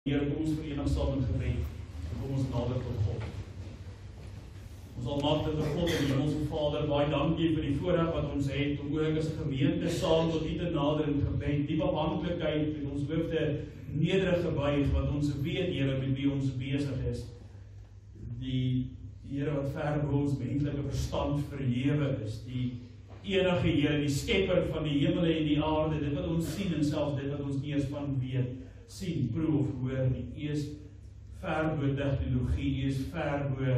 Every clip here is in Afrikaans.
Here, kom ons verenig saam in gebed, en kom ons nader tot God. Ons almagtige God en Hemelse Vader, baie dankie vir die voorreg wat ons het, om ook as gemeente saam tot U te nader in gebed, die afhanklikheid en ons hoofde nederig gebuig, wat ons weet, Here, met wie ons besig is. Die Here wat ver bo ons menslike verstand verhewe is, die enige Here, die skepper van die hemel en die aarde, dit wat ons sien en selfs dit wat ons nie eens van weet, sien, proe of hoor nie. U is ver bo tegnologie, U is ver bo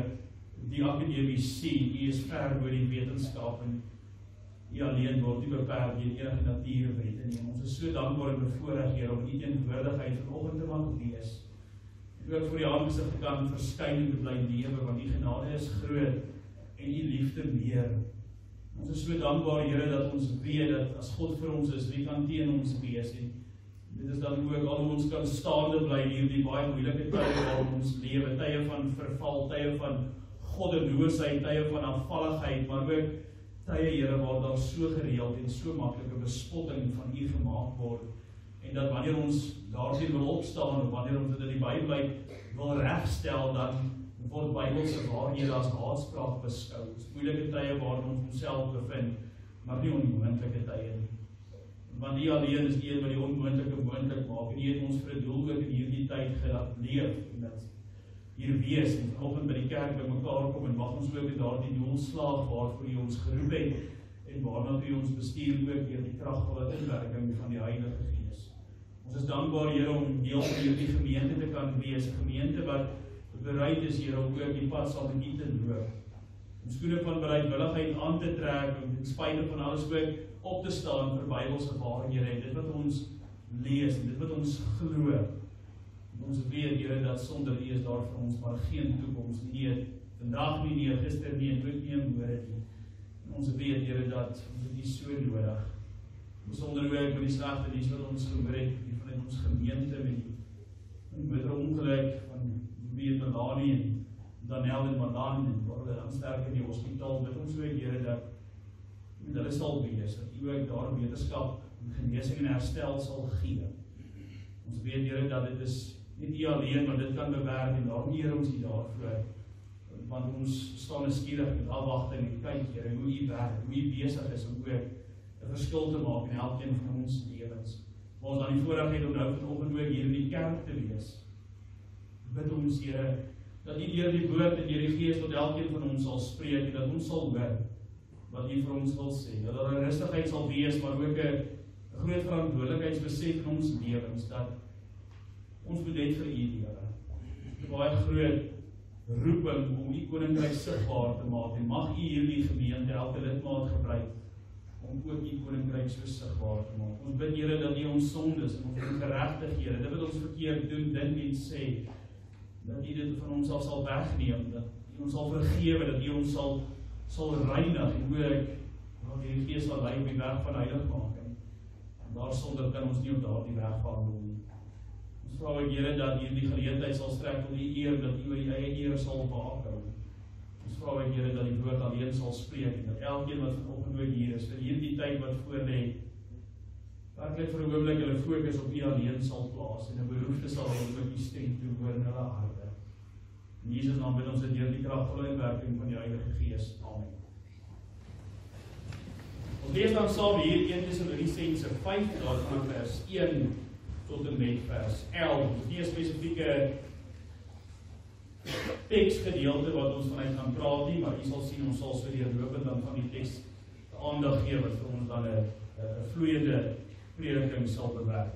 die akademiese, U is ver bo die wetenskap en U alleen word nie beperk deur enige natuurwette nie. Ons is so dankbaar en bevoorreg, Here, om U teenwoordigheid vanoggend te mag wees. En ook voor die aangesig te kan verskyn en te bly lewe, want U genade is groot en U liefde meer. Ons is so dankbaar, Here, dat ons weet dat as God vir ons is, wie kan teen ons wees nie. Dit is dan ook al ons kan staande bly hier die baie moeilike tye waarin ons lewe, tye van verval, tye van goddeloosheid, tye van afvalligheid, maar ook tye, Here, waar daar so gereeld en so maklike bespotting van U gemaak word. En dat wanneer ons daarteen wil opstaan, of wanneer ons dit in die Bybel wil regstel, dan word Bybelse waarhede as haatspraak beskou. Dis moeilike tye waarin ons onsself bevind, maar nie onmoontlike tye nie. Want U alleen is die een wat die onmoontlike moontlik maak, en U het ons vir 'n doel ook in hierdie tyd gelaat leef, en dat hier wees, en vanoggend by die kerk by mekaar kom, en mag ons ook in daardie doel slaag waarvoor U ons geroep het, en waarna U ons bestuur ook deur die kragvolle inwerking van die Heilige Gees. Ons is dankbaar, Here, om deel van hierdie gemeente te kan wees, 'n gemeente wat bereid is, Here, om ook die pad saam met U te loop. Om skoene van bereidwilligheid aan te trek, om ten spyte van alles ook op te staan vir Bybelse waarhede, en dit wat ons lees, en dit wat ons glo. En ons weet, Here, dat sonder U is daar vir ons maar geen toekoms nie, vandag nie, gister nie, en ook nie môre nie. En ons weet, Here, dat ons dit so nodig. Besonder ook met die slegte nuus wat ons gehoor het, vanuit ons gemeente met die motorongeluk van Melanie en Daniel en Madan, en waar hulle dan sterk in die hospitaal, dit ons ook, Here, dat hulle sal wees, dat U ook daar wetenskap en genesing en herstel sal gee. Ons weet, Here, dat dit is nie U alleen, maar dit kan bewerk, en daarom eer ons U daarvoor, want ons staan nuuskierig met afwagting en kyk, Here, hoe U werk, hoe U besig is om ook 'n verskil te maak in elkeen van ons lewens. Maar ons dan die voorreg het om nou vanoggend ook hier in die kerk te wees. Bid ons, Here, dat U deur die woord en deur die Gees tot elkeen van ons sal spreek, en dat ons sal hoor wat U vir ons wil sê, dat daar 'n rustigheid sal wees, maar ook 'n groot verantwoordelikheidsbesef in ons lewens, dat ons moet net vir U lewe. 'n baie groot roeping om U koninkryk sigbaar te maak, en mag U hierdie gemeente, elke lidmaat gebruik, om ook U koninkryk so sigbaar te maak. Ons bid, Here, dat U ons sondes en ons ongeregtighede, Here, dit wat ons verkeerd doen, dink en sê, dat U dit van ons af sal wegneem, dat U ons sal vergewe, dat U ons sal reinig, en ook die Gees sal lei op die weg van heiligmaking. En daarsonder kan ons nie op daardie weg wandel nie. Ons vra ook, Here, dat U die geleentheid sal strek tot U eer, dat U eie eer sal behou. Ons vra ook, Here, dat die woord alleen sal spreek, en dat elkeen wat vanoggend ook hier is, vir hierdie tyd wat voor lê, werklik vir 'n oomblik hulle fokus op U alleen sal plaas, en 'n behoefte sal hê om U stem te hoor in hulle harte. In Jesus naam bid ons dit deur die kragvolle inwerking van die Heilige Gees. Amen. Ons lees dan saam hier 1 Tessalonisense 5, daarvan vers 1 tot en met vers 11. Dit is nie 'n spesifieke teksgedeelte wat ons vanuit gaan praat nie, maar U sal sien, ons sal so deurlopend dan van die teks aandag gee, wat vir ons dan 'n vloeiende prediking sal bewerk.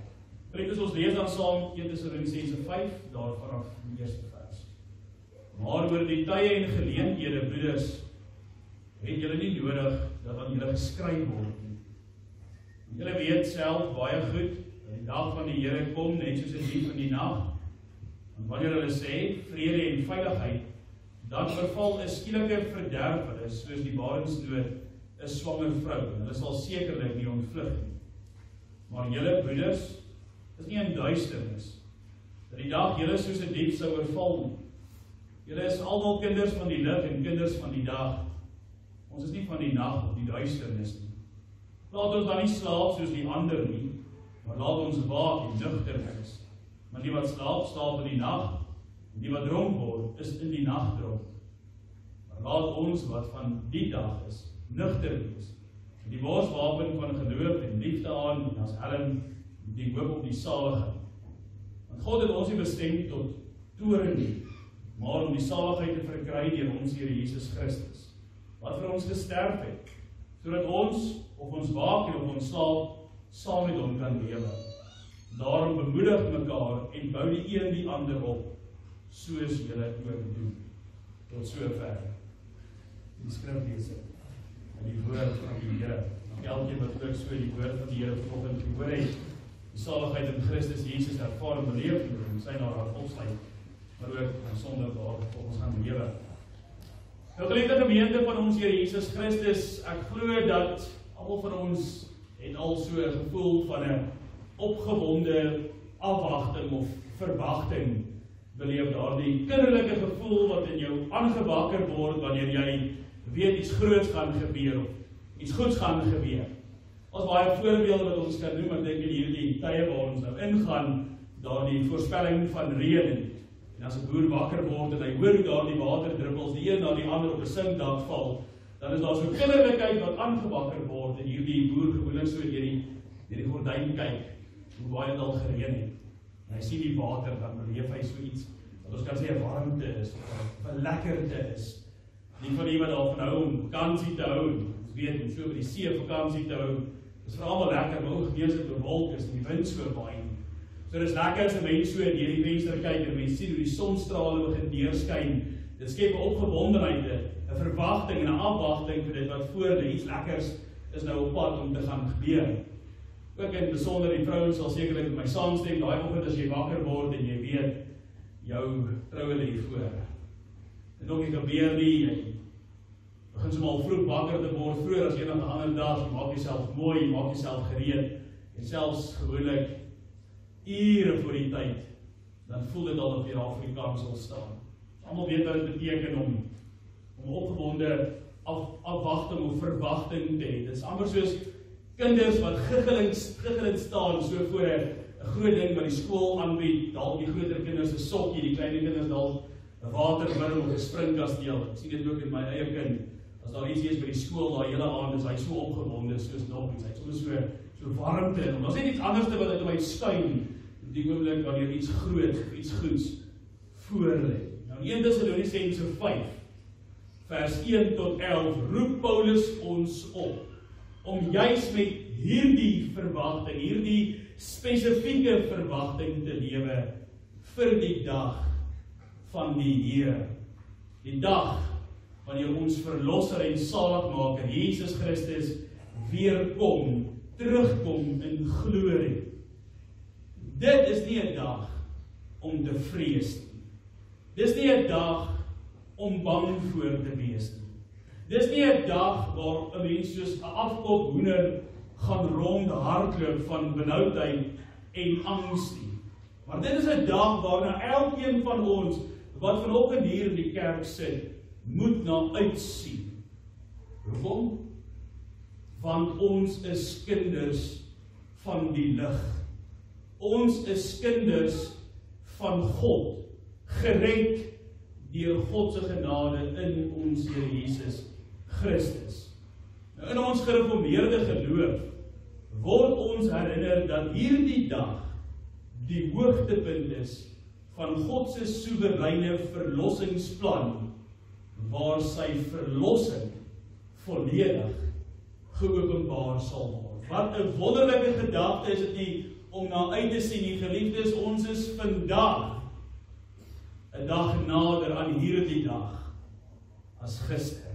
Vriende, ons lees dan saam 1 Tessalonisense 5, daar vanaf die eerste vers. Maar oor die tye en geleenthede, broeders, het julle nie nodig dat aan julle geskryf word nie. Julle weet self baie goed, dat die dag van die Here kom, net soos 'n dief in die nag. En wanneer hulle sê, vrede en veiligheid, dan verval 'n skielike verderf hulle, soos die barensdood 'n swanger vrou, en hulle sal sekerlik nie ontvlug nie. Maar julle, broeders, is nie in duisternis, dat die dag julle soos 'n dief sou oorval nie. Julle is almal kinders van die lig en kinders van die dag. Ons is nie van die nag of die duisternis nie. Laat ons dan nie slaap soos die ander nie, maar laat ons waak en nugter wees. Maar die wat slaap, slaap in die nag, en die wat dronk word, is in die nag dronk. Maar laat ons wat van die dag is, nugter wees, en die borswapen van geloof en liefde aan, en as helm die hoop op die saligheid. Want God het ons nie bestem tot toorn nie, maar om die saligheid te verkry deur ons Here Jesus Christus, wat vir ons gesterf het, sodat ons, of ons waak en of ons slaap, saam met hom kan lewe. Daarom bemoedig mekaar en bou die een die ander op, soos julle ook doen. Tot sover die skriflesing en die woord van die Here. Elkeen wat ook so die woord van die Here vanoggend gehoor het, die saligheid in Christus Jesus ervaar en beleef en sy na haar opsluit, maar ook sonder daar op ons gaan lewe. Nou geliefde gemeente van ons Here Jesus Christus, ek glo dat almal van ons het al so 'n gevoel van 'n opgewonde afwagting of verwagting beleef, daardie kinderlike gevoel wat in jou aangewakker word wanneer jy weet iets groots gaan gebeur of iets goeds gaan gebeur. Ons baie voorbeelde wat ons kan noem, ek dink in hierdie tye waar ons nou ingaan, daardie voorspelling van reën, en as 'n boer wakker word en hy hoor hoe daardie waterdruppels die een na die ander op 'n sinkdak val, dan is daar so kinderlikheid wat aangewakker word en hierdie boer gewoonlik so deur die gordyn kyk, hoe baie het al gereën het. En hy sien die water, dan beleef hy so iets, wat ons kan sê 'n warmte is, of 'n lekkerte is. Die van die wat daarvan hou om vakansie te hou, ons weet om so by die see vakansie te hou, is vir almal lekker, maar ook gewees het oor wolk is en die wind so baie. So dis lekker as 'n mens so deur die venster kyk en mens sien hoe die sonstrale begin deurskyn. Dit skep 'n opgewondenheid, 'n verwagting en 'n afwagting vir dit wat voor lê. Iets lekkers is nou op pad om te gaan gebeur. Ook in besonder die vrouens sal sekerlik met my saamstem, daai oggend as jy wakker word en jy weet jou troue lê voor. Dit nog nie gebeur nie, jy begin somal vroeg wakker te word, vroeër as enige ander dag, jy maak jouself mooi, jy maak jouself gereed, en selfs gewoonlik ure voor die tyd, dan voel dit al dat jy daar vir die kansel staan. Almal weet wat dit beteken om opgewonde afwagting of verwagting te hê. Dit is amper soos kinders wat giggelend staan, so voor 'n groot ding wat die skool aanbied, dalk die groter kinders 'n sokkie, die kleiner kinders dalk 'n waterwurm of 'n springkasteel. Ek sien dit ook in my eie kind. As daar iets is by die skool, daai hele aand is hy so opgewonde, soos nog iets. Hy het soms so warmte en daar's net iets anders wat uit hom skyn op die oomblik wanneer iets groot of iets goeds voor lê. Nou 1 Tessalonisense 5 vers 1 tot 11 roep Paulus ons op om juis met hierdie verwagting, hierdie spesifieke verwagting te lewe vir die dag van die Here. Die dag wanneer ons verlosser en saligmaker Jesus Christus weer terugkom in glorie. Dit is nie 'n dag om te vrees nie. Dis nie 'n dag om bang voor te wees nie. Dis nie 'n dag waar 'n mens soos 'n afkop hoender gaan rondhardloop van benoudheid en angs nie. Maar dit is 'n dag waarna elkeen van ons wat vanoggend hier in die kerk sit, moet na uitsien. Hoekom? Want ons is kinders van die lig. Ons is kinders van God, gered deur God se genade in ons Here Jesus Christus. Nou, in ons gereformeerde geloof word ons herinner dat hierdie dag die hoogtepunt is van God se soewereine verlossingsplan, waar sy verlossing volledig geopenbaar sal word. Wat 'n wonderlike gedagte is dit nie om na uit te sien, die geliefdes, ons is vandag 'n dag nader aan hierdie dag as gister.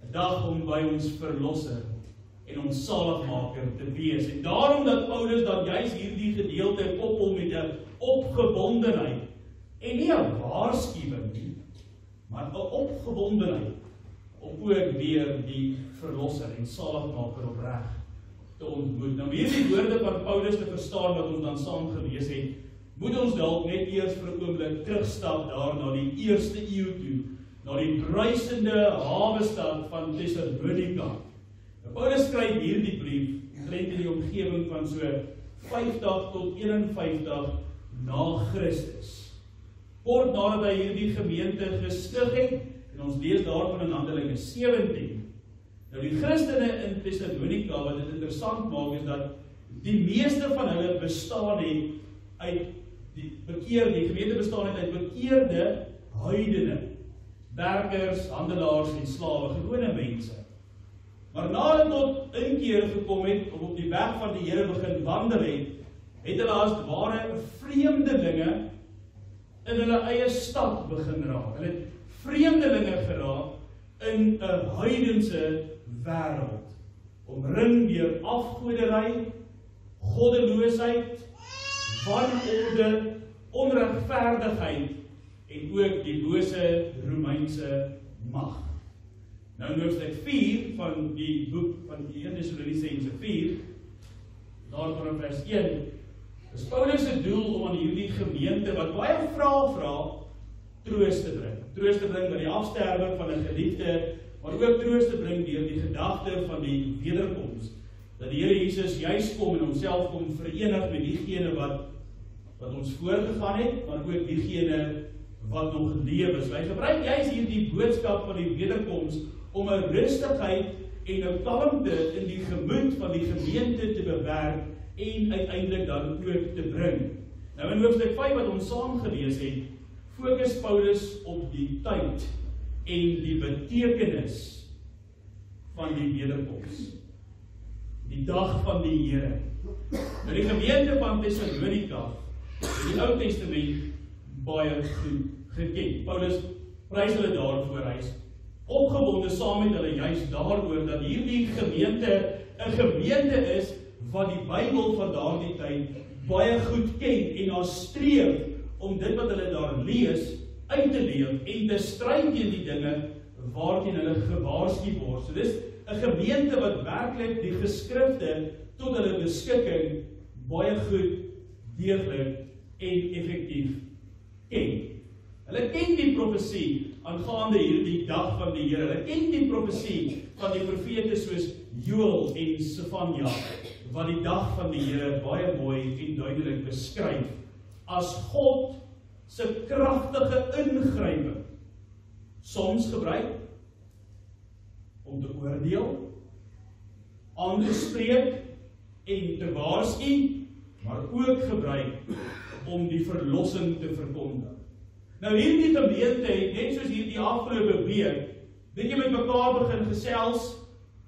'n Dag om by ons verlosser en ons saligmaker te wees. En daarom dat Paulus dan juis hierdie gedeelte koppel met 'n opgewondenheid en nie 'n waarskuwing nie, maar 'n opgewondenheid om ook weer die verlosser en saligmaker opreg te ontmoet. Nou hierdie woorde van Paulus te verstaan wat ons dan saam gelees het, moet ons dalk net eers vir 'n oomblik terugstap daar na die eerste eeu toe, na die bruisende hawestad van Thessalonika. Paulus skryf hierdie brief omtrent in die omgewing van so 50 tot 51 na Christus. Kort nadat hy hierdie gemeente gestig het, en ons lees daarvan in Handelinge 17, nou die Christene in Thessalonika, wat dit interessant maak, is dat die meeste van hulle bestaan het uit die gemeente bestaan het uit bekeerde heidene, werkers, handelaars en slawe, gewone mense. Maar na hulle tot inkeer gekom het, of op die weg van die Here begin wandel het hulle as ware vreemdelinge in hulle eie stad begin raak. Hulle het vreemdelinge geraak in 'n heidense wêreld, omring deur afgoderry, goddeloosheid, wanorde, onregverdigheid en ook die bose Romeinse mag. Nou in hoofstuk 4 van die boek van die 1 Thessalonisense 4, daarvan in vers 1, is Paulus se doel om aan hierdie gemeente wat baie vra, troos te bring. Troos te bring by die afsterwing van 'n geliefde, maar ook troos te bring deur die gedagte van die wederkoms. Dat die Here Jesus juis kom en homself kom verenig met diegene wat ons voorgegaan het, maar ook diegene wat nog lewe. So hy gebruik juis hierdie boodskap van die wederkoms om 'n rustigheid en 'n kalmte in die gemoed van die gemeente te bewerk en uiteindelik dan ook te bring. Nou in hoofstuk 5 wat ons saam gelees het, fokus Paulus op die tyd en die betekenis van die wederkoms. Die dag van die Here. Nou die gemeente van Thessalonika het die Ou Testament baie goed geken. Paulus prys hulle daarvoor, hy is opgewonde saam met hulle juis daaroor dat hierdie gemeente 'n gemeente is wat die Bybel van daardie tyd baie goed ken en haar streef om dit wat hulle daar lees uit te leef en te stry teen die dinge waarteen hulle gewaarsku word. So dis 'n gemeente wat werklik die geskrifte tot hulle beskikking baie goed, deeglik en effektief ken. Hulle ken die profesie aangaande hierdie dag van die Here. Hulle ken die profesie van die profete soos Joël en Sefanja, wat die dag van die Here baie mooi en duidelik beskryf as God se kragtige ingryping, soms gebruik om te oordeel, aan te spreek en te waarsku, maar ook gebruik om die verlossing te verkondig. Nou hierdie gemeente het net soos hierdie afgelope week bietjie met mekaar begin gesels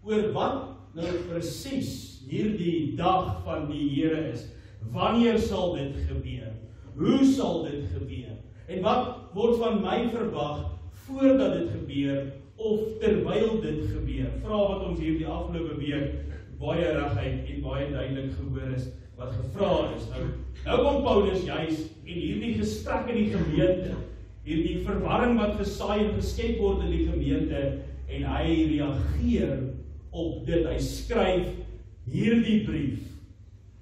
oor wat nou presies hierdie dag van die Here is. Wanneer sal dit gebeur? Hoe sal dit gebeur? En wat word van my verwag voordat dit gebeur of terwyl dit gebeur? Vra wat ons hierdie afgelope week baie reguit en baie duidelik gehoor is wat gevra is. Nou kom Paulus juis en hierdie gesprek in die gemeente, hierdie verwarring wat gesaai en geskep word in die gemeente, en hy reageer op dit. Hy skryf hierdie brief.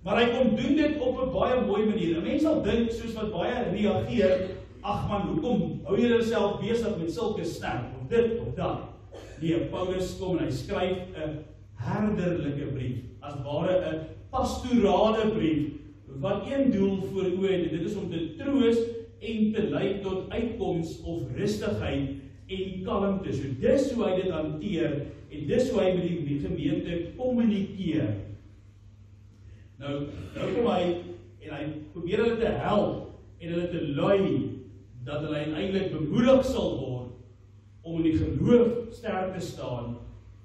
Maar hy kom doen dit op 'n baie mooi manier. 'n Mens sal dink soos wat baie reageer, ag man, hoekom hou jy jouself besig met sulke sterk of dit of dat? Nee, Paulus kom en hy skryf 'n herderlike brief, as ware 'n pastorale brief wat een doel voor oë het, en dit is om te troos en te lei tot uitkoms of rustigheid en kalmte. So dis hoe hy dit hanteer en dis hoe hy met die gemeente kommunikeer. Nou kom hy en hy probeer hulle te help en hulle te lei dat hulle uiteindelik bemoedig sal word om in die geloof sterk te staan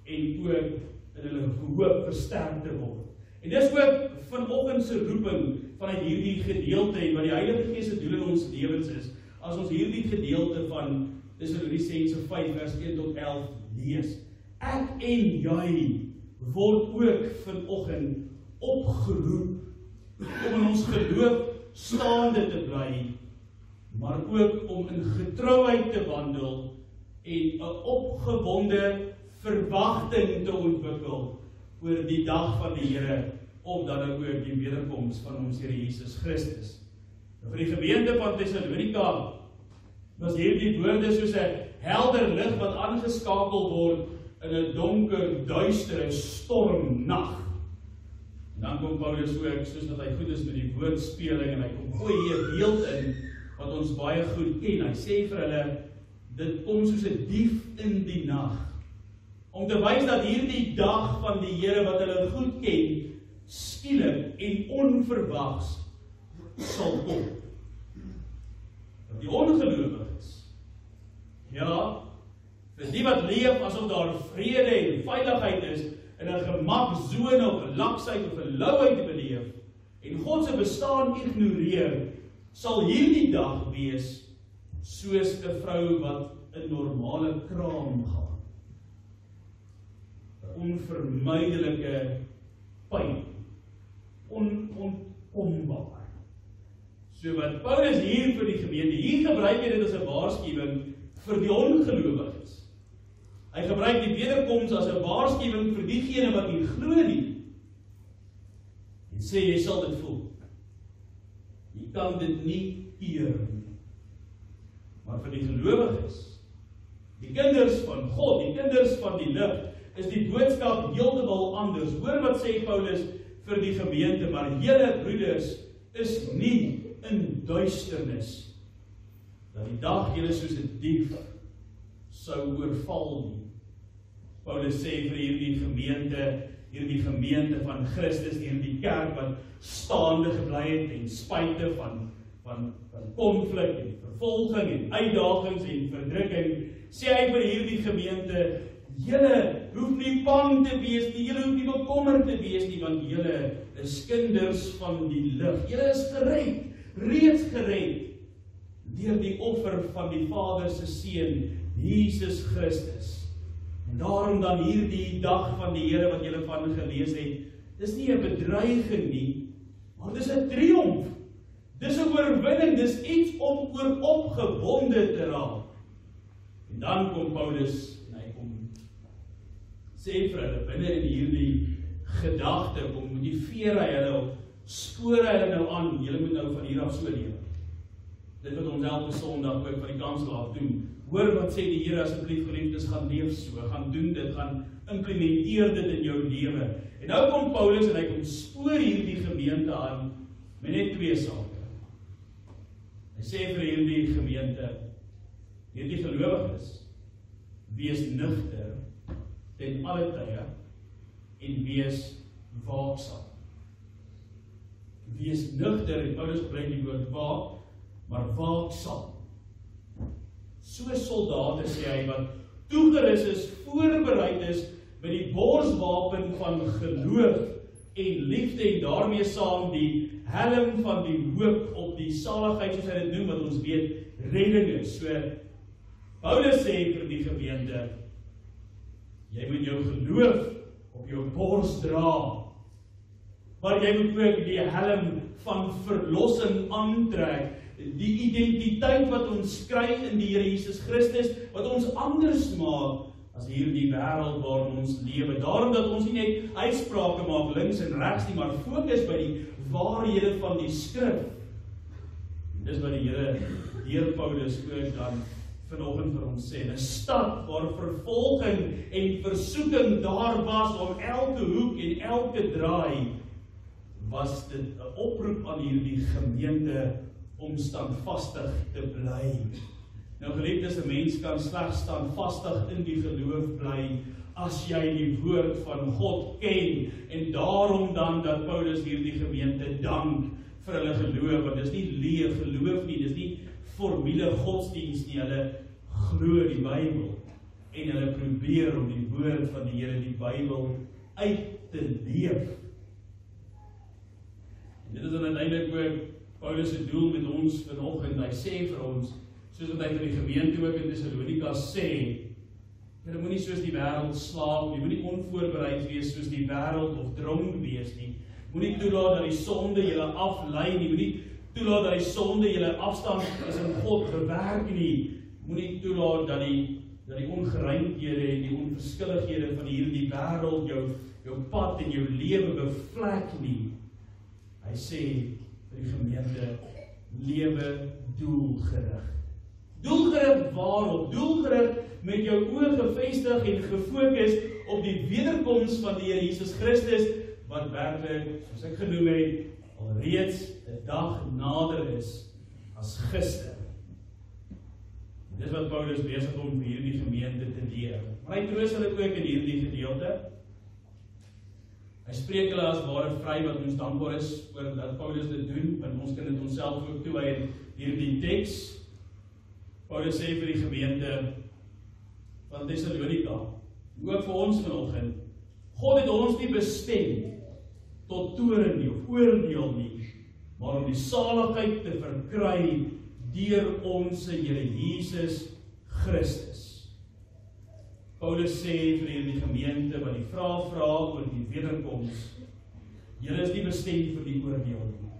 en ook in hulle hoop versterk te word. En dis ook vanoggend se roeping vanuit hierdie gedeelte en wat die Heilige Gees se doel in ons lewens is. As ons hierdie gedeelte van Thessalonisense 5 vers 1 tot 11 lees. Ek en jy word ook vanoggend opgeroep om in ons geloof staande te bly, maar ook om in getrouheid te wandel en 'n opgewonde verwagting te ontwikkel oor die dag van die Here, of dan ook die wederkoms van ons Here Jesus Christus. Vir die gemeente van Thessalonika was hierdie woorde soos 'n helder lig wat aangeskakel word in 'n donker, duistere stormnag. Dan dan kom Paulus ook, soos dat hy goed is met die woordspeling, en hy kom gooi hier 'n beeld in, wat ons baie goed ken. Hy sê vir hulle, dit kom soos 'n dief in die nag, om te wys dat hierdie dag van die Here wat hulle goed ken, skielik en onverwags sal kom. Dat die ongelowiges, ja, vir die wat leef asof daar vrede en veiligheid is, in 'n gemakzone of 'n laksheid of 'n louheid beleef, en God se bestaan ignoreer, sal hierdie dag wees soos 'n vrou wat 'n normale kraam gaan. 'n Onvermydelike pyn, onkombaar. So wat Paulus hier vir die gemeente, hier gebruik hy dit as 'n waarskuwing vir die ongelowiges. Hy gebruik die wederkoms as 'n waarskuwing vir diegene wat nie glo nie. En sê, jy sal dit voel. Jy kan dit nie keer nie. Maar vir die gelowiges, die kinders van God, die kinders van die lig, is die boodskap heeltemal anders. Hoor wat sê Paulus vir die gemeente, maar julle broeders is nie in duisternis, dat die dag julle soos 'n dief sou oorval nie. Paulus sê vir hierdie gemeente van Christus, hierdie kerk wat staande gebly het ten spyte van konflik en vervolging en uitdagings en verdrukking, sê hy vir hierdie gemeente, julle hoef nie bang te wees nie, julle hoef nie bekommerd te wees nie, want julle is kinders van die lig. Julle is gered, reeds gered, deur die offer van die Vader se Seun, Jesus Christus. En daarom dan hierdie dag van die Here wat julle van gelees het, dis nie 'n bedreiging nie, maar dis 'n triomf. Dis 'n oorwinning, dis iets om oor opgewonde te raak. En dan kom Paulus, en hy kom sê vir hulle, binne in hierdie gedagte, kom motiveer hy hulle, spoor hy hulle nou aan, julle moet nou van hier af so lewe. Dit wat ons elke Sondag ook van die kanslaaf doen. Hoor wat sê die Here, asseblief geliefdes, gaan leef so, gaan doen dit, gaan implementeer dit in jou lewe. En nou kom Paulus en hy kom spoor hierdie gemeente aan met net twee sake. Hy sê vir hierdie gemeente, hierdie gelowiges, wees nugter ten alle tye en wees waaksaam. Wees nugter, en Paulus gebruik die woord waak, maar waaksaam. So soldate, sê hy, wat toegerus is, voorbereid is met die borswapen van geloof en liefde, en daarmee saam die helm van die hoop op die saligheid, soos hy dit noem, wat ons weet, redding is. So, Paulus sê vir die gemeente, jy moet jou geloof op jou bors dra, maar jy moet ook die helm van verlossing aantrek, die identiteit wat ons kry in die Here Jesus Christus, wat ons anders maak as hierdie wêreld waarin ons lewe. Daarom dat ons nie net uitsprake maak links en regs nie, maar fokus by die waarhede van die skrif. Dis wat die Here deur Paulus ook dan vanoggend vir ons sê, 'n stad waar vervolging en versoeking daar was om elke hoek en elke draai, was dit 'n oproep aan hierdie gemeente om standvastig te bly. Nou geliefdes, 'n mens kan slegs standvastig in die geloof bly as jy die woord van God ken, en daarom dan dat Paulus hierdie gemeente dank vir hulle geloof, want dis nie leë geloof nie, dis nie formule godsdienst nie, hulle glo die Bybel, en hulle probeer om die woord van die Here, die Bybel, uit te leef. En dit is dan uiteindelik ook Paulus se doel met ons vanoggend. Hy sê vir ons, soos wat hy vir die gemeente ook in Thessalonika sê, julle moenie soos die wêreld slaap nie, moenie onvoorbereid wees soos die wêreld of dronk wees nie. Moenie toelaat dat die sonde julle aflei nie, moenie toelaat dat die sonde julle afstand is in God gewerk nie. Moenie toelaat dat die ongeruimdhede en die onverskillighede van hierdie wêreld jou pad en jou lewe bevlek nie. Hy sê vir die gemeente, lewe doelgerig. Doelgerig waarop? Doelgerig met jou oë gefestig en gefokus op die wederkoms van die Here Jesus Christus, wat werklik, soos ek genoem het, alreeds 'n dag nader is as gister. Dis wat Paulus besig om vir hierdie gemeente te leer. Maar hy troos hulle ook in hierdie gedeelte. Hy spreek hulle as ware vry, wat ons dankbaar is oor dat Paulus dit doen, want ons kan dit onsself ook toe in hierdie teks. Paulus sê vir die gemeente van Thessalonika, ook vir ons vanoggend, God het ons nie bestem tot toorn nie of oordeel nie, maar om die saligheid te verkry deur ons Here Jesus Christus. Paulus sê vir die gemeente wat die vraag vra oor die wederkoms, julle is nie bestem vir die oordeel nie.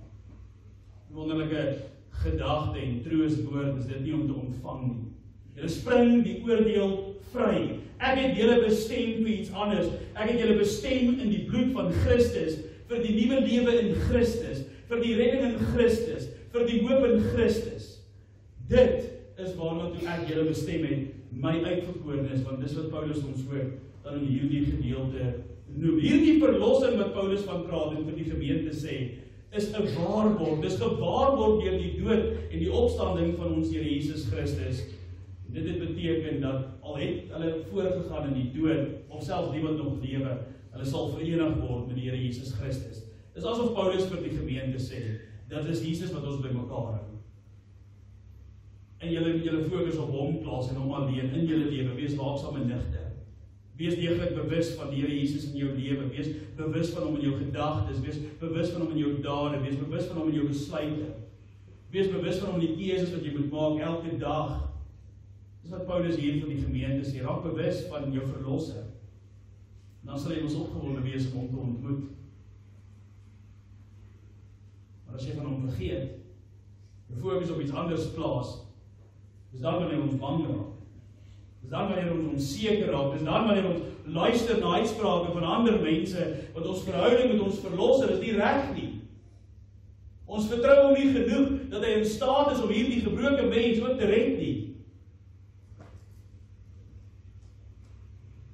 Wonderlike gedagte en troostwoord is dit nie om te ontvang nie. Julle spring die oordeel vry. Ek het julle bestem vir iets anders. Ek het julle bestem in die bloed van Christus, vir die nuwe lewe in Christus, vir die redding in Christus, vir die hoop in Christus. Dit is waarna toe ek julle bestem het, my uitverkorenes, want dis wat Paulus ons ook dan in hierdie gedeelte noem. Hierdie verlossing wat Paulus van praat en vir die gemeente sê, is 'n waarborg. Dis gewaarborg deur die dood en die opstanding van ons Here Jesus Christus. En dit beteken dat al het hulle voorgegaan in die dood, of selfs die wat nog lewe, hulle sal verenig word met die Here Jesus Christus. Dis asof Paulus vir die gemeente sê, dat is Jesus wat ons bymekaar hou. En julle fokus op hom plaas en hom alleen in julle lewe. Wees waaksaam en nigter. Wees deeglik bewus van die Here Jesus in jou lewe. Wees bewus van hom in jou gedagtes. Wees bewus van hom in jou dade. Wees bewus van hom in jou besluite. Wees bewus van hom in die keuses wat jy moet maak elke dag. Dis wat Paulus hier vir die gemeente sê. Raak bewus van jou verlosser. Dan sal jy ons opgewonde wees om hom te ontmoet. Maar as jy van hom vergeet, jou fokus op iets anders plaas, dis dan wanneer ons bang raak. Dis dan wanneer ons onseker raak. Dis dan wanneer ons luister na uitsprake van ander mense, wat ons verhouding met ons verlosser is nie reg nie. Ons vertrou hom nie genoeg, dat hy in staat is om hierdie gebroke mens ook te red nie.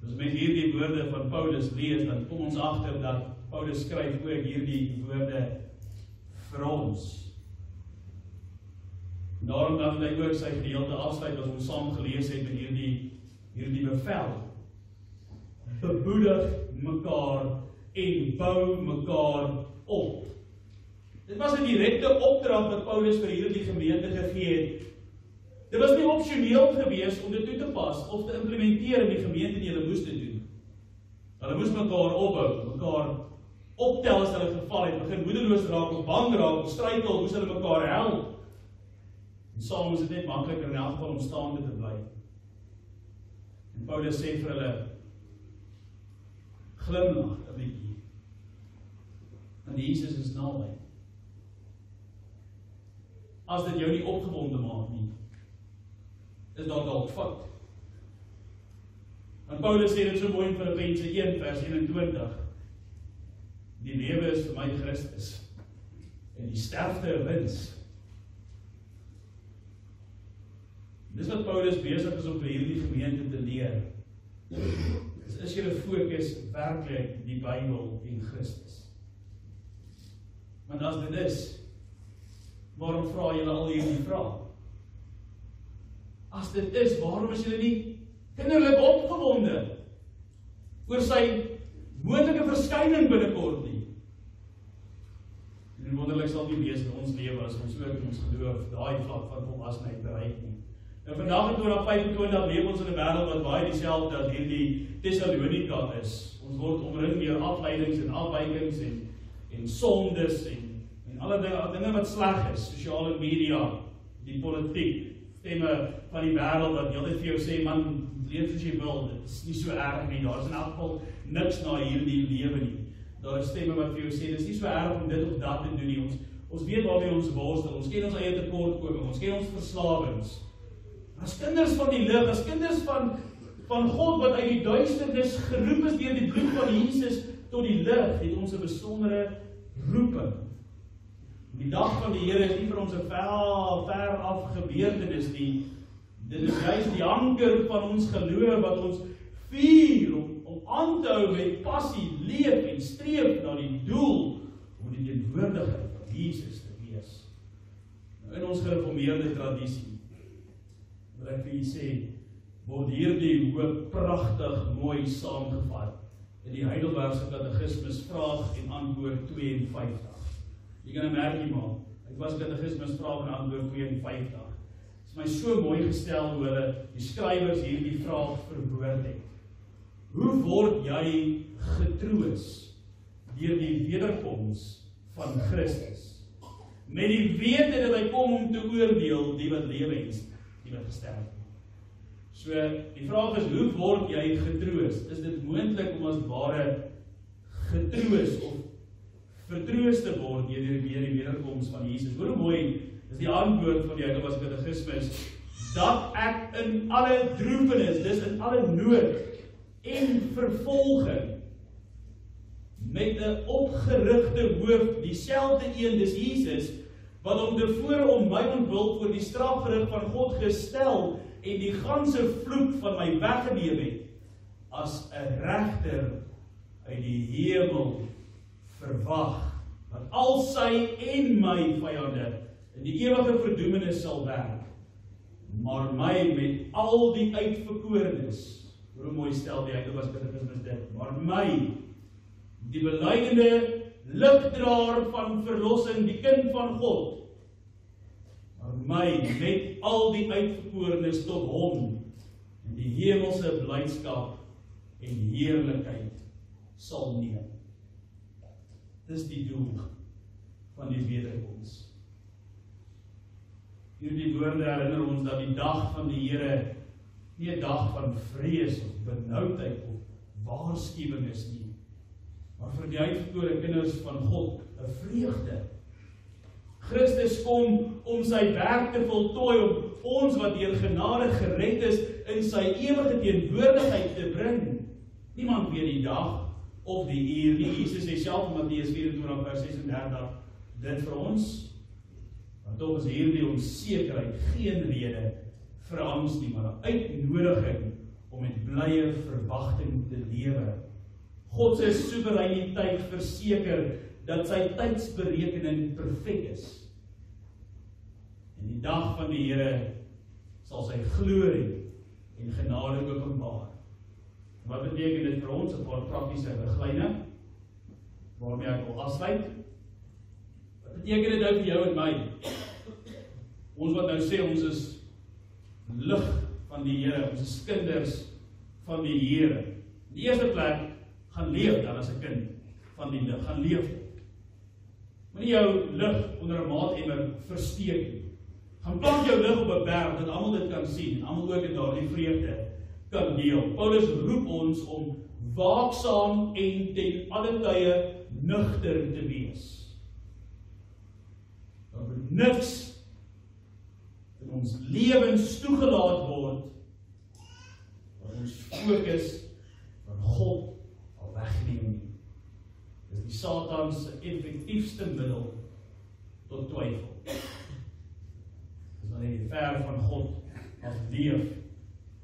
As mens hierdie woorde van Paulus lees, dan kom ons agter dat Paulus skryf ook hierdie woorde vir ons. Daarom dan het hy ook sy gedeelte afsluit wat ons saam gelees het met hierdie bevel. Bemoedig mekaar en bou mekaar op. Dit was 'n direkte opdrag wat Paulus vir hierdie gemeente gegee het. Dit was nie opsioneel gewees om dit toe te pas of te implementeer in die gemeente nie, hulle moes dit doen. Hulle moes mekaar opbou, mekaar optel as hulle geval het, begin moedeloos raak of bang raak of struikel, moes hulle mekaar help. En saam is dit net makliker in elk geval om staande te bly. En Paulus sê vir hulle, glimlag 'n bietjie. Want Jesus is naby. As dit jou nie opgewonde maak nie, is daar dalk fout. En Paulus sê dit so mooi in Filippense 1 vers 21. Die lewe is vir my Christus en die sterfte 'n wins. Dis wat Paulus besig is om vir hierdie gemeente te leer. Is julle fokus werklik die Bybel en Christus? Want as dit is, waarom vra julle al hierdie vrae? As dit is, waarom is julle nie kinderlik opgewonde oor sy moontlike verskyning binnekort nie? En wonderlik sal nie wees in ons lewe as ons ook in ons geloof daai vlak van volwassenheid bereik nie. Nou vandag in 2025 leef ons in 'n wêreld wat baie dieselfde as hierdie Thessalonika is. Ons word omring deur afleidings en afwykings en sondes en alle dinge wat sleg is, sosiale media, die politiek, stemme van die wêreld wat heeltyd vir jou sê, man, leef soos jy wil, dit is nie so erg nie, daar is in elk geval niks na hierdie lewe nie. Daar is stemme wat vir jou sê, dit is nie so erg om dit of dat te doen nie, ons weet waarmee ons worstel, ons ken ons eie tekortkoming, ons ken ons verslawings. As kinders van die lig, as kinders van God wat uit die duisternis geroep is deur die bloed van Jesus tot die lig, het ons 'n besondere roeping. Die dag van die Here is nie vir ons 'n ver af gebeurtenis nie. Dit is juist die anker van ons geloof wat ons vier om om aan te hou met passie, leef en streef na die doel om die teenwoordigheid van Jesus te wees. Nou, in ons gereformeerde tradisie, wil ek vir julle sê, word hierdie hoop pragtig mooi saamgevat in die Heidelbergse Katekismus vraag en antwoord 52. Jy kan 'n merkie maak. Dit was Katekismus vraag en antwoord 52. Dit is my so mooi gestel hoe hulle die skrywers hierdie vraag verwoord het. Hoe word jy getroos deur die wederkoms van Christus? Met die wete dat hy kom om te oordeel die wat lewe en die wat gesterf het. So, die vraag is, hoe word jy getroos? Is dit moontlik om as ware getroos of vertroos te word deur die wederkoms van Jesus? Hoe mooi is die antwoord van die Heidelbergse Katekismus, dat ek in alle droefenis, dis in alle nood en vervolging, met 'n opgerigte hoof, dieselfde een, dis Jesus, wat hom tevore om my ontwil voor die strafgerig van God gestel en die ganse vloek van my weggeneem het, as 'n regter uit die hemel verwag, wat al sy en my vyande in die ewige verdoemenis sal werk, maar my met al die uitverkorenes, hoe mooi stel die Heidelbergse Katekismus dit, maar my, die belydende ligdraer van verlossing, die kind van God, maar my met al die uitverkorenes tot hom in die hemelse blydskap en heerlikheid sal neem. Dis die doel van die wederkoms. Hierdie woorde herinner ons dat die dag van die Here nie 'n dag van vrees of benoudheid of waarskuwing is nie, maar vir die uitverkore kinders van God 'n vreugde. Christus kom om sy werk te voltooi, om ons wat deur genade gered is, in sy ewige teenwoordigheid te bring. Niemand weet die dag of die uur nie. Jesus sê self in Matteus 24 vers 36 dit vir ons, want tog is hierdie onsekerheid geen rede vir angs nie, maar 'n uitnodiging om met blye verwagting te lewe. God se soewereiniteit verseker dat sy tydsberekening perfek is. En die dag van die Here sal sy glorie en genade openbaar. Wat beteken dit vir ons? 'n paar praktiese riglyne waarmee ek wil afsluit. Wat beteken dit nou vir jou en my? Ons wat nou sê ons is lig van die Here, ons is kinders van die Here. In die eerste plek, gaan leef dan as 'n kind van die lig, gaan leef. Moenie jou lig onder 'n maatemmer versteek nie. Gaan plant jou lig op 'n berg, dat almal dit kan sien, en almal ook in daardie vreugde kan deel. Paulus roep ons om waaksaam en ten alle tye nugter te wees. Daar moet niks in ons lewens toegelaat word, waar ons fokus van God wegneem nie. Dis die Satan se effektiefste middel tot twyfel. Dis wanneer jy ver van God af leef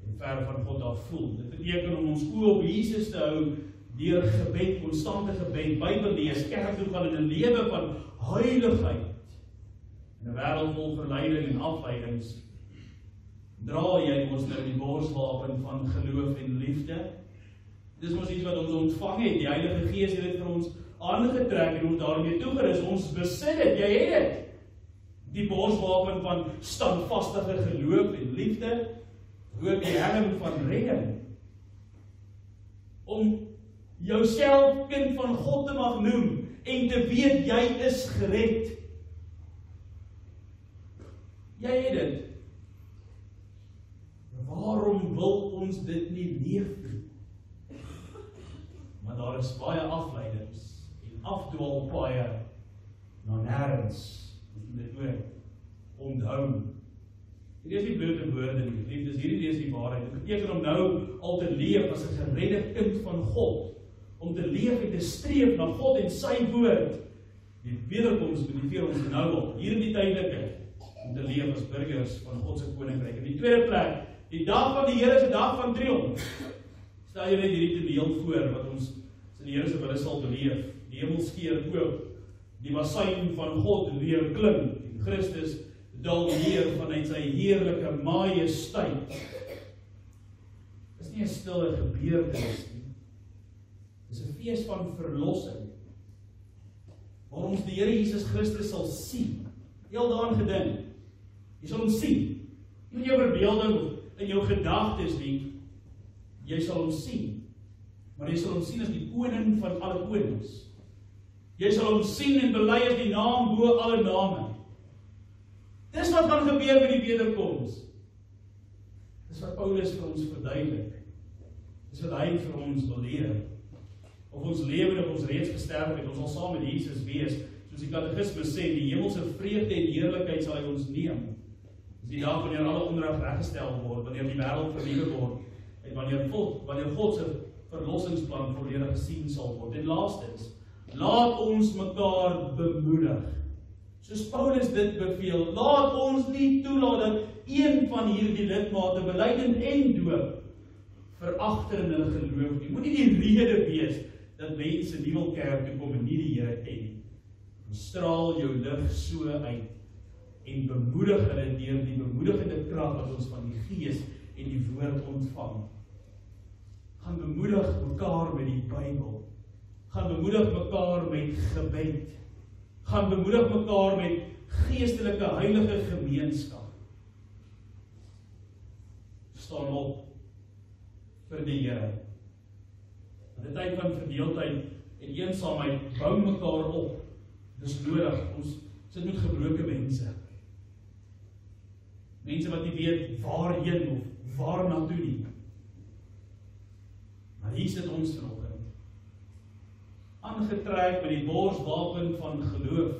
en ver van God af voel. Dit beteken om ons oë op Jesus te hou deur gebed, konstante gebed, Bybel lees, kerk toe gaan in 'n lewe van heiligheid. In 'n wêreld vol verleiding en afleidings dra jy ons nou die borswapen van geloof en liefde. Dis mos iets wat ons ontvang het. Die Heilige Gees het dit vir ons aangetrek en ons daarmee toegerus. Ons besit dit, jy het dit. Die borswapen van standvastige geloof en liefde, ook die helm van redding. Om jouself kind van God te mag noem en te weet jy is gered. Jy het dit. Waarom wil ons dit nie leef nie? Maar daar is baie afleidings en afdwaalpaaie na nêrens. Moet dit ook onthou. Dit is nie blote woorde nie, geliefdes, hierdie is die waarheid. Dit beteken om nou al te leef as 'n geredde kind van God, om te leef en te streef na God en sy woord. Die wederkoms motiveer ons nou al, hier in die tydelike, om te leef as burgers van God se koninkryk. In die tweede plek, die dag van die Here is 'n dag van triomf. Stel jy net hierdie toneel voor, wat ons in die Here se wille sal beleef. Die hemel skeur oop, die bassein van God weer klink, en Christus daal neer vanuit sy heerlike majesteit. Dis nie 'n stille gebeurtenis nie. Dis 'n fees van verlossing, waar ons die Here Jesus Christus sal sien. Heel daaraan gedink. Jy sal hom sien. Nie in jou verbeelding of in jou gedagtes nie. Jy sal hom sien. Maar jy sal hom sien as die koning van alle konings. Jy sal hom sien en bely as die naam bo alle name. Dis wat gaan gebeur met die wederkoms. Dis wat Paulus vir ons verduidelik. Dis wat hy vir ons wil leer. Of ons lewe of ons reeds gesterf het, ons sal saam met Jesus wees. Soos die katekismus sê, die hemelse vreugde en heerlikheid sal hy ons neem. Dis die dag wanneer alle onreg reggestel word, wanneer die wêreld vernuwe word, en wanneer God se verlossingsplan volledig gesien sal word. En laastens, laat ons mekaar bemoedig. Soos Paulus dit beveel, laat ons nie toelaat dat een van hierdie lidmate belydend en doop veragter in hulle geloof nie. Moet nie die rede wees dat mense nie wil kerk toe kom en nie die Here ken nie. Straal jou lig so uit en bemoedig hulle deur die bemoedigende krag wat ons van die Gees en die woord ontvang. Gaan bemoedig mekaar met die Bybel. Gaan bemoedig mekaar met gebed. Gaan bemoedig mekaar met geestelike heilige gemeenskap. Staan op vir die Here. In 'n tyd van verdeeldheid en eensaamheid, bou mekaar op. Dis nodig. Ons sit met gebroke mense. Mense wat nie weet waarheen of waar na toe nie. Maar hier sit ons vanoggend, aangetrek met die borswapen van geloof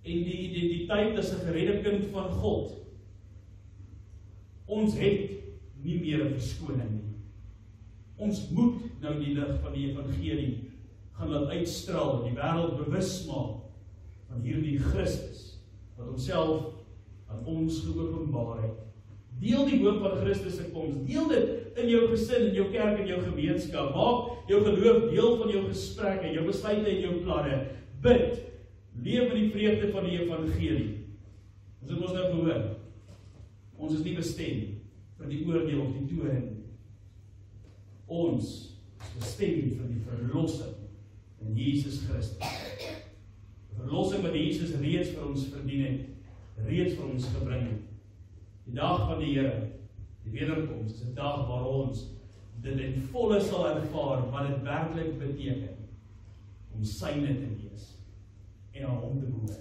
en die identiteit as 'n geredde kind van God. Ons het nie meer 'n verskoning nie. Ons moet nou die lig van die evangelie gaan laat uitstraal en die wêreld bewus maak van hierdie Christus wat homself aan ons geopenbaar het. Deel die hoop van Christus se koms. Deel dit in jou gesin, in jou kerk en jou gemeenskap. Maak jou geloof deel van jou gesprekke, jou besluite en jou planne. Bid. Leef in die vreugde van die evangelie. Ons het ons nou gehoor. Ons is nie bestem vir die oordeel of die toorn. Ons is bestem vir die verlossing in Jesus Christus. Die verlossing wat Jesus reeds vir ons verdien het, reeds vir ons gebring het. Die dag van die Here, die wederkoms, is 'n dag waar ons dit in volle sal ervaar wat dit werklik beteken om syne te wees en aan hom te behoort.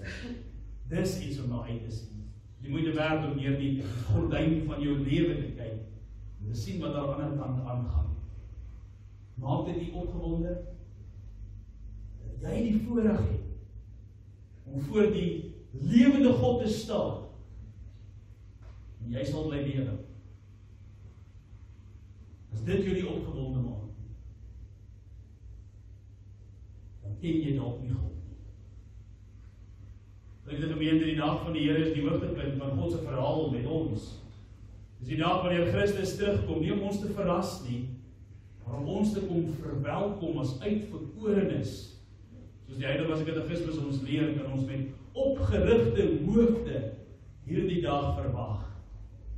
Dis iets om na uit te sien. Jy moet werd om deur die gordyn van jou lewe te kyk en te sien wat daar aan die ander kant aangaan. Maak dit nie opgewonde dat jy die voorreg het om voor die lewende God te staan. En jy sal bly lewe. As dit jou nie opgewonde maak, dan ken jy dalk nie God nie. Die gemeente, die dag van die Here is die hoogtepunt van God se verhaal met ons. Dis die dag wanneer Christus terugkom, nie om ons te verras nie, maar om ons te kom verwelkom as uitverkorenes. Soos die heilige katekismus ons leer, kan ons met opgerigte hoofde hierdie dag verwag.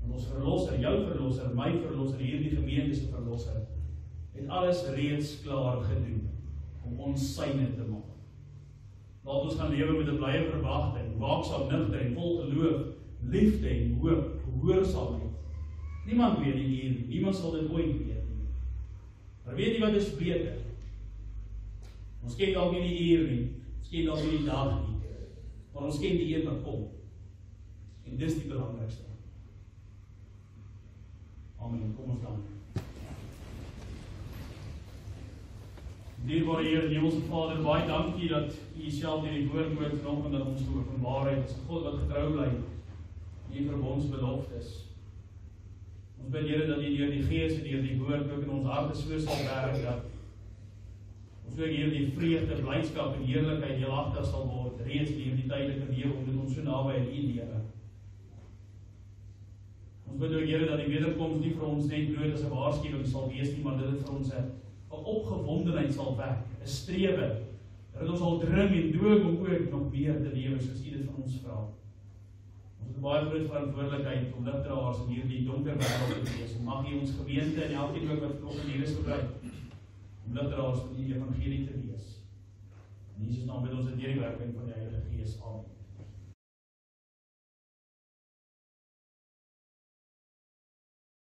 En ons verlosser, jou verlosser, my verlosser, hierdie gemeente se verlosser, het alles reeds klaar gedoen om ons syne te maak. Laat ons gaan lewe met 'n blye verwagting, waaksaam, nugter en vol geloof, liefde en hoop, gehoorsaamheid. Niemand weet die uur, niemand sal dit ooit weet nie. Maar weet jy wat is beter? Ons ken dalk nie die uur nie, ons ken dalk nie die dag nie, maar ons ken die een wat kom. En dis die belangrikste. Amen. Kom ons dan. Dierbare Heer, Hemelse Vader, baie dankie dat U self deur die woord vanoggend aan ons geopenbaar het. As 'n God wat getrou bly in U verbondsbeloftes. Ons bid Here dat U deur die Gees en deur die woord ook in ons harte so sal werk dat ons ook hier die vreugde, blydskap en heerlikheid deelagtig sal word reeds in hierdie tydelike lewe omdat ons so naby aan U lewe. Ons bid ook, Here, dat die wederkoms nie vir ons net bloot as 'n waarskuwing sal wees nie, maar dat dit vir ons 'n opgewondenheid sal wek, 'n strewe, dat ons sal dring en doop om ook nog meer te lewe soos U dit van ons vra. Ons het baie groot verantwoordelikheid om ligdraers in hierdie donker wêreld te wees. En mag U ons gemeente en elkeen ook wat vanoggend hier is gebruik om ligdraers van die evangelie te wees. In Jesus naam bid ons dit deur die werking van die Heilige Gees.